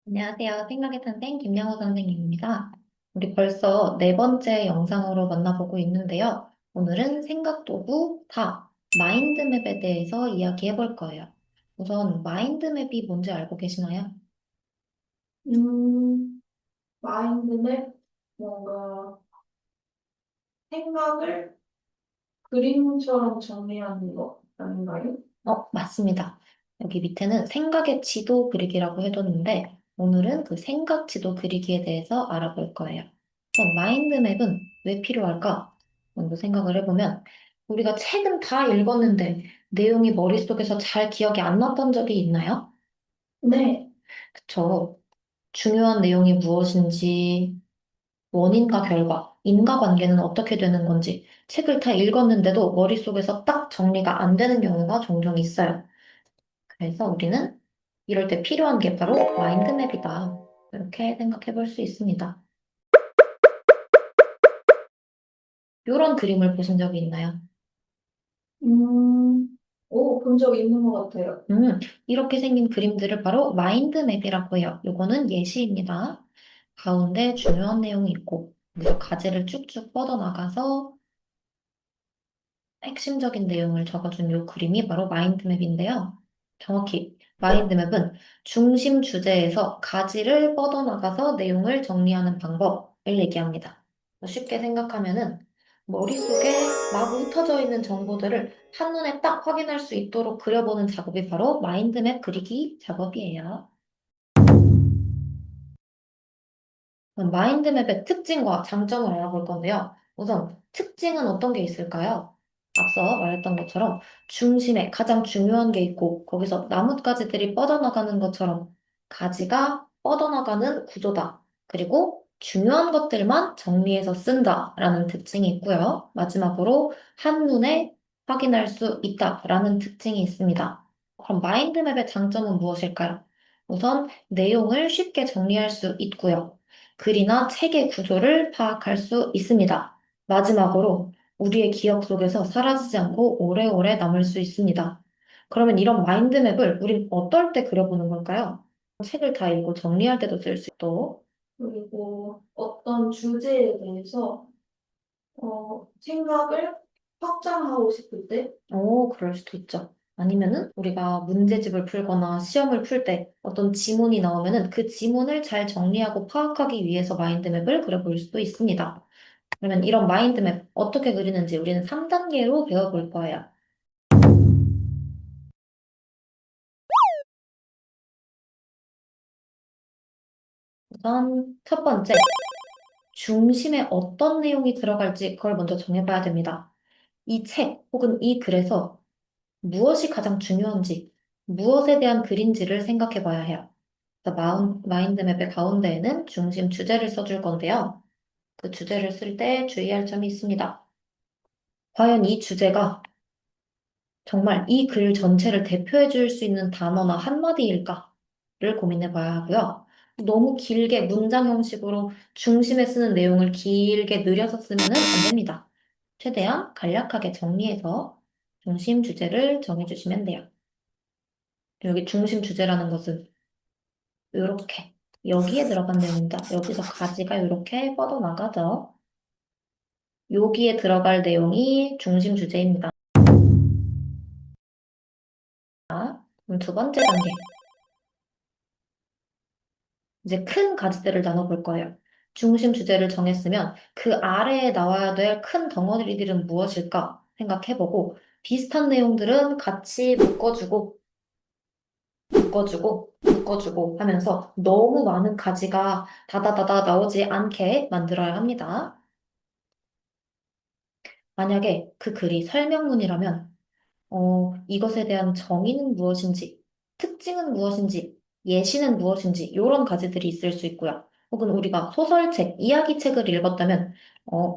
안녕하세요. 생각의 탄생 김영호 선생님입니다. 우리 벌써 네 번째 영상으로 만나보고 있는데요. 오늘은 생각도구 다 마인드맵에 대해서 이야기해 볼 거예요. 우선 마인드맵이 뭔지 알고 계시나요? 음, 마인드맵, 뭔가 생각을 그림처럼 정리하는 거 아닌가요? 맞습니다. 여기 밑에는 생각의 지도 그리기라고 해뒀는데 오늘은 그 생각 지도 그리기에 대해서 알아볼 거예요. 그럼 마인드맵은 왜 필요할까? 먼저 생각을 해보면 우리가 책은 다 읽었는데 내용이 머릿속에서 잘 기억이 안 났던 적이 있나요? 네. 그쵸. 중요한 내용이 무엇인지, 원인과 결과, 인과관계는 어떻게 되는 건지 책을 다 읽었는데도 머릿속에서 딱 정리가 안 되는 경우가 종종 있어요. 그래서 우리는 이럴 때 필요한 게 바로 마인드맵이다. 이렇게 생각해 볼 수 있습니다. 이런 그림을 보신 적이 있나요? 본 적 있는 것 같아요. 이렇게 생긴 그림들을 바로 마인드맵이라고 해요. 요거는 예시입니다. 가운데 중요한 내용이 있고, 그래서 가지를 쭉쭉 뻗어나가서 핵심적인 내용을 적어준 요 그림이 바로 마인드맵인데요. 정확히 마인드맵은 중심 주제에서 가지를 뻗어나가서 내용을 정리하는 방법을 얘기합니다. 쉽게 생각하면은 머릿속에 마구 흩어져 있는 정보들을 한눈에 딱 확인할 수 있도록 그려보는 작업이 바로 마인드맵 그리기 작업이에요. 그럼 마인드맵의 특징과 장점을 알아볼 건데요. 우선 특징은 어떤 게 있을까요? 앞서 말했던 것처럼 중심에 가장 중요한 게 있고 거기서 나뭇가지들이 뻗어나가는 것처럼 가지가 뻗어나가는 구조다. 그리고 중요한 것들만 정리해서 쓴다라는 특징이 있고요. 마지막으로 한눈에 확인할 수 있다라는 특징이 있습니다. 그럼 마인드맵의 장점은 무엇일까요? 우선 내용을 쉽게 정리할 수 있고요. 글이나 책의 구조를 파악할 수 있습니다. 마지막으로 우리의 기억 속에서 사라지지 않고 오래오래 남을 수 있습니다. 그러면 이런 마인드맵을 우린 어떨 때 그려보는 걸까요? 책을 다 읽고 정리할 때도 쓸 수 있고, 그리고 어떤 주제에 대해서 생각을 확장하고 싶을 때, 그럴 수도 있죠. 아니면은 우리가 문제집을 풀거나 시험을 풀 때 어떤 지문이 나오면은 그 지문을 잘 정리하고 파악하기 위해서 마인드맵을 그려볼 수도 있습니다. 그러면 이런 마인드맵 어떻게 그리는지 우리는 3단계로 배워볼 거예요. 우선 첫 번째, 중심에 어떤 내용이 들어갈지 그걸 먼저 정해봐야 됩니다. 이 책 혹은 이 글에서 무엇이 가장 중요한지, 무엇에 대한 글인지를 생각해봐야 해요. 그래서 마인드맵의 가운데에는 중심 주제를 써줄 건데요. 그 주제를 쓸 때 주의할 점이 있습니다. 과연 이 주제가 정말 이 글 전체를 대표해 줄 수 있는 단어나 한마디일까를 고민해 봐야 하고요. 너무 길게 문장 형식으로 중심에 쓰는 내용을 길게 늘여서 쓰면은 안 됩니다. 최대한 간략하게 정리해서 중심 주제를 정해주시면 돼요. 여기 중심 주제라는 것은 이렇게 여기에 들어간 내용입니다. 여기서 가지가 이렇게 뻗어나가죠. 여기에 들어갈 내용이 중심 주제입니다. 그럼 두 번째 단계. 이제 큰 가지들을 나눠볼 거예요. 중심 주제를 정했으면 그 아래에 나와야 될 큰 덩어리들은 무엇일까 생각해보고 비슷한 내용들은 같이 묶어주고 하면서 너무 많은 가지가 다다다다 나오지 않게 만들어야 합니다. 만약에 그 글이 설명문이라면 이것에 대한 정의는 무엇인지, 특징은 무엇인지, 예시는 무엇인지, 이런 가지들이 있을 수 있고요. 혹은 우리가 소설책, 이야기책을 읽었다면,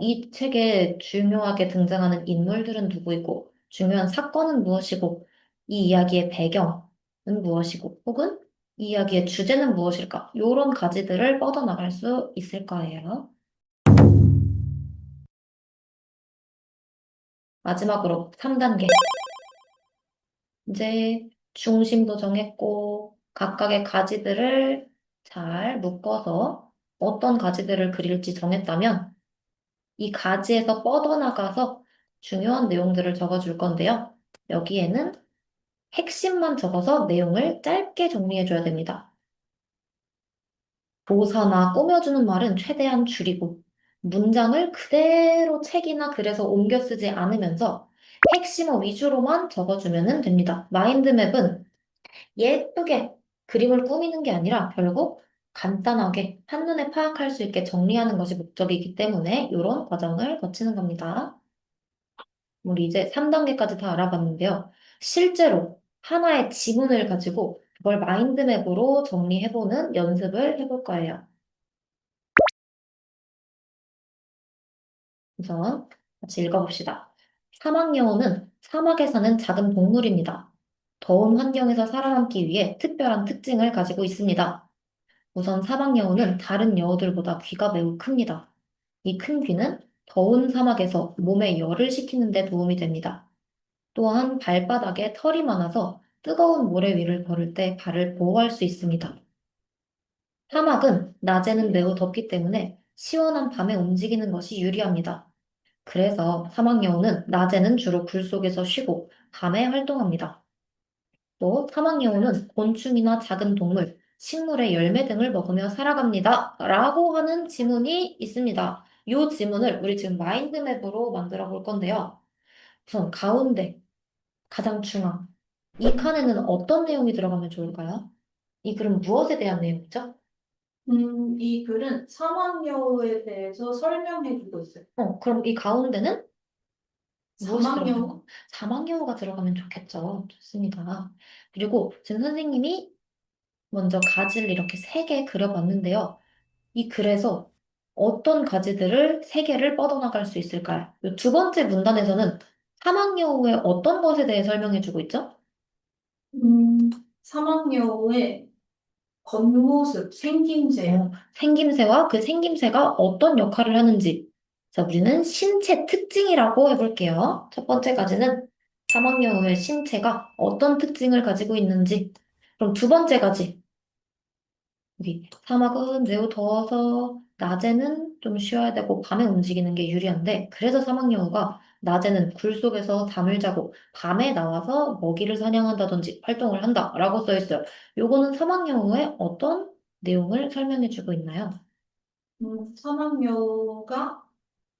이 책에 중요하게 등장하는 인물들은 누구이고, 중요한 사건은 무엇이고, 이 이야기의 배경은 무엇이고, 혹은 이 이야기의 주제는 무엇일까? 이런 가지들을 뻗어나갈 수 있을 거예요. 마지막으로 3단계. 이제 중심도 정했고, 각각의 가지들을 잘 묶어서 어떤 가지들을 그릴지 정했다면 이 가지에서 뻗어나가서 중요한 내용들을 적어줄 건데요. 여기에는 핵심만 적어서 내용을 짧게 정리해줘야 됩니다. 도사나 꾸며주는 말은 최대한 줄이고 문장을 그대로 책이나 글에서 옮겨 쓰지 않으면서 핵심어 위주로만 적어주면 됩니다. 마인드맵은 예쁘게 그림을 꾸미는 게 아니라 결국 간단하게 한눈에 파악할 수 있게 정리하는 것이 목적이기 때문에 이런 과정을 거치는 겁니다. 우리 이제 3단계까지 다 알아봤는데요. 실제로 하나의 지문을 가지고 그걸 마인드맵으로 정리해보는 연습을 해볼 거예요. 우선 같이 읽어봅시다. 사막여우는 사막에 사는 작은 동물입니다. 더운 환경에서 살아남기 위해 특별한 특징을 가지고 있습니다. 우선 사막여우는 다른 여우들보다 귀가 매우 큽니다. 이 큰 귀는 더운 사막에서 몸에 열을 식히는 데 도움이 됩니다. 또한 발바닥에 털이 많아서 뜨거운 모래 위를 걸을 때 발을 보호할 수 있습니다. 사막은 낮에는 매우 덥기 때문에 시원한 밤에 움직이는 것이 유리합니다. 그래서 사막여우는 낮에는 주로 굴 속에서 쉬고 밤에 활동합니다. 또 사막여우는 곤충이나 작은 동물, 식물의 열매 등을 먹으며 살아갑니다. 라고 하는 지문이 있습니다. 이 지문을 우리 지금 마인드맵으로 만들어 볼 건데요. 우선 가운데, 가장 중앙. 이 칸에는 어떤 내용이 들어가면 좋을까요? 이 글은 무엇에 대한 내용이죠? 이 글은 사막여우에 대해서 설명해주고 있어요. 그럼 이 가운데는 무엇이 들어가요? 사막여우? 사막여우가 들어가면 좋겠죠. 좋습니다. 그리고 지금 선생님이 먼저 가지를 이렇게 세 개 그려봤는데요. 이 글에서 어떤 가지들을 세 개를 뻗어나갈 수 있을까요? 이두 번째 문단에서는 사막여우의 어떤 것에 대해 설명해주고 있죠? 음, 사막여우의 겉모습, 생김새요. 생김새와 그 생김새가 어떤 역할을 하는지. 자, 우리는 신체 특징이라고 해볼게요. 첫 번째 가지는 사막여우의 신체가 어떤 특징을 가지고 있는지. 그럼 두 번째 가지. 여기 사막은 매우 더워서 낮에는 좀 쉬어야 되고 밤에 움직이는 게 유리한데 그래서 사막여우가 낮에는 굴 속에서 잠을 자고 밤에 나와서 먹이를 사냥한다든지 활동을 한다라고 써 있어요. 요거는 사막여우의 어떤 내용을 설명해 주고 있나요? 사막여우가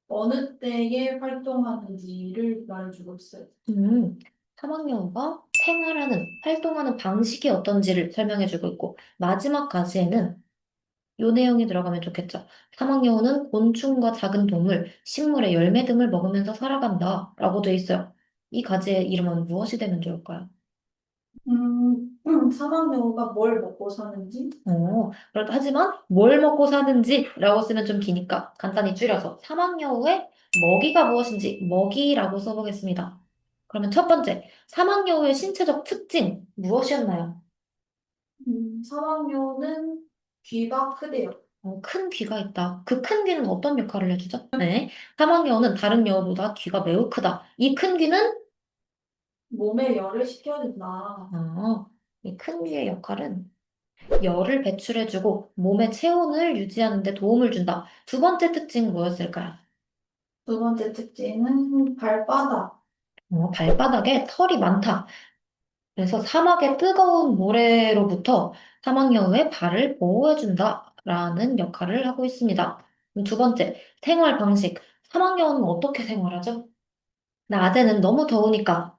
어느 때에 활동하는지를 말해주고 있어요. 음, 사막여우가 생활하는, 활동하는 방식이 어떤지를 설명해 주고 있고 마지막 가지에는 요 내용이 들어가면 좋겠죠. 사막여우는 곤충과 작은 동물, 식물의 열매 등을 먹으면서 살아간다. 라고 돼 있어요. 이 가지의 이름은 무엇이 되면 좋을까요? 사막여우가 뭘 먹고 사는지? 하지만 뭘 먹고 사는지 라고 쓰면 좀 기니까 간단히 줄여서 사막여우의 먹이가 무엇인지 먹이라고 써보겠습니다. 그러면 첫 번째, 사막여우의 신체적 특징 무엇이었나요? 사막여우는 귀가 크대요. 큰 귀가 있다. 그 큰 귀는 어떤 역할을 해주죠? 네. 사막여우는 다른 여우보다 귀가 매우 크다. 이 큰 귀는 몸에 열을 식혀준다. 이 큰 귀의 역할은 열을 배출해주고 몸의 체온을 유지하는 데 도움을 준다. 두 번째 특징 뭐였을까요? 두 번째 특징은 발바닥. 발바닥에 털이 많다. 그래서 사막의 뜨거운 모래로부터 사막여우의 발을 보호해준다라는 역할을 하고 있습니다. 그럼 두 번째, 생활 방식. 사막여우는 어떻게 생활하죠? 낮에는 너무 더우니까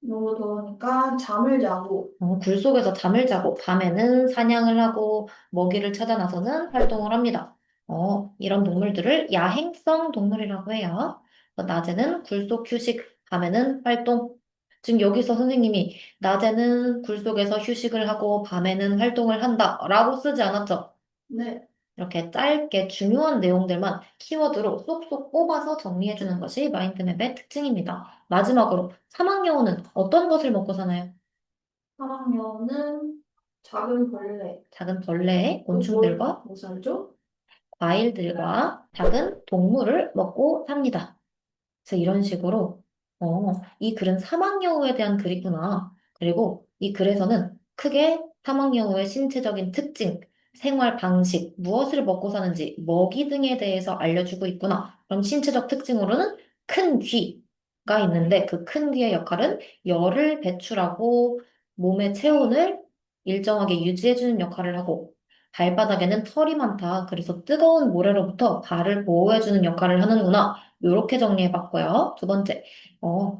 너무 더우니까 잠을 자고, 굴 속에서 잠을 자고 밤에는 사냥을 하고 먹이를 찾아 나서는 활동을 합니다. 이런 동물들을 야행성 동물이라고 해요. 낮에는 굴속 휴식, 밤에는 활동. 지금 여기서 선생님이 낮에는 굴 속에서 휴식을 하고 밤에는 활동을 한다라고 쓰지 않았죠? 네. 이렇게 짧게 중요한 내용들만 키워드로 쏙쏙 뽑아서 정리해주는 것이 마인드맵의 특징입니다. 마지막으로 사막여우는 어떤 것을 먹고 사나요? 사막여우는 작은 벌레. 작은 벌레, 또 뭘 곤충들과 먹고 살죠? 과일들과 작은 동물을 먹고 삽니다. 그래서 이런 식으로, 이 글은 사막여우에 대한 글이구나. 그리고 이 글에서는 크게 사막여우의 신체적인 특징, 생활 방식, 무엇을 먹고 사는지, 먹이 등에 대해서 알려주고 있구나. 그럼 신체적 특징으로는 큰 귀가 있는데 그 큰 귀의 역할은 열을 배출하고 몸의 체온을 일정하게 유지해주는 역할을 하고 발바닥에는 털이 많다. 그래서 뜨거운 모래로부터 발을 보호해주는 역할을 하는구나. 이렇게 정리해봤고요. 두 번째,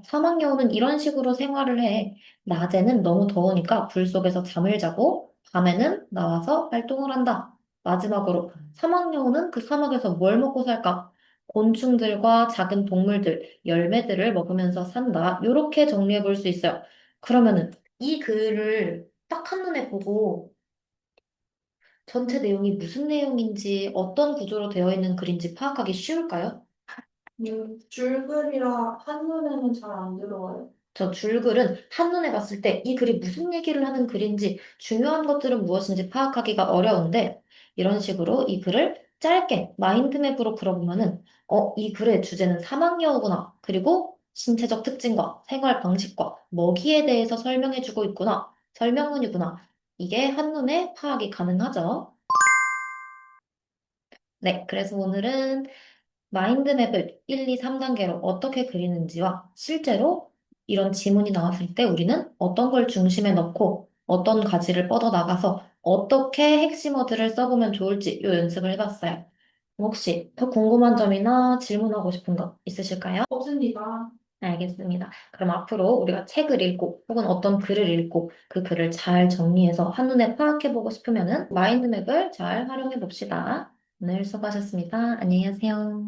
사막여우는 이런 식으로 생활을 해. 낮에는 너무 더우니까 불 속에서 잠을 자고 밤에는 나와서 활동을 한다. 마지막으로 사막여우는 그 사막에서 뭘 먹고 살까? 곤충들과 작은 동물들, 열매들을 먹으면서 산다. 이렇게 정리해 볼 수 있어요. 그러면은 이 글을 딱 한눈에 보고 전체 내용이 무슨 내용인지 어떤 구조로 되어 있는 글인지 파악하기 쉬울까요? 줄글이라 한눈에는 잘 안 들어와요. 저 줄글은 한눈에 봤을 때 이 글이 무슨 얘기를 하는 글인지 중요한 것들은 무엇인지 파악하기가 어려운데 이런 식으로 이 글을 짧게 마인드맵으로 그려보면은 이 글의 주제는 사막여우구나. 그리고 신체적 특징과 생활 방식과 먹이에 대해서 설명해주고 있구나. 설명문이구나. 이게 한눈에 파악이 가능하죠. 네, 그래서 오늘은 마인드맵을 1, 2, 3단계로 어떻게 그리는지와 실제로 이런 지문이 나왔을 때 우리는 어떤 걸 중심에 넣고 어떤 가지를 뻗어 나가서 어떻게 핵심어들을 써보면 좋을지 요 연습을 해봤어요. 혹시 더 궁금한 점이나 질문하고 싶은 거 있으실까요? 없습니다. 알겠습니다. 그럼 앞으로 우리가 책을 읽고 혹은 어떤 글을 읽고 그 글을 잘 정리해서 한눈에 파악해보고 싶으면은 마인드맵을 잘 활용해 봅시다. 오늘 수고하셨습니다. 안녕히 가세요.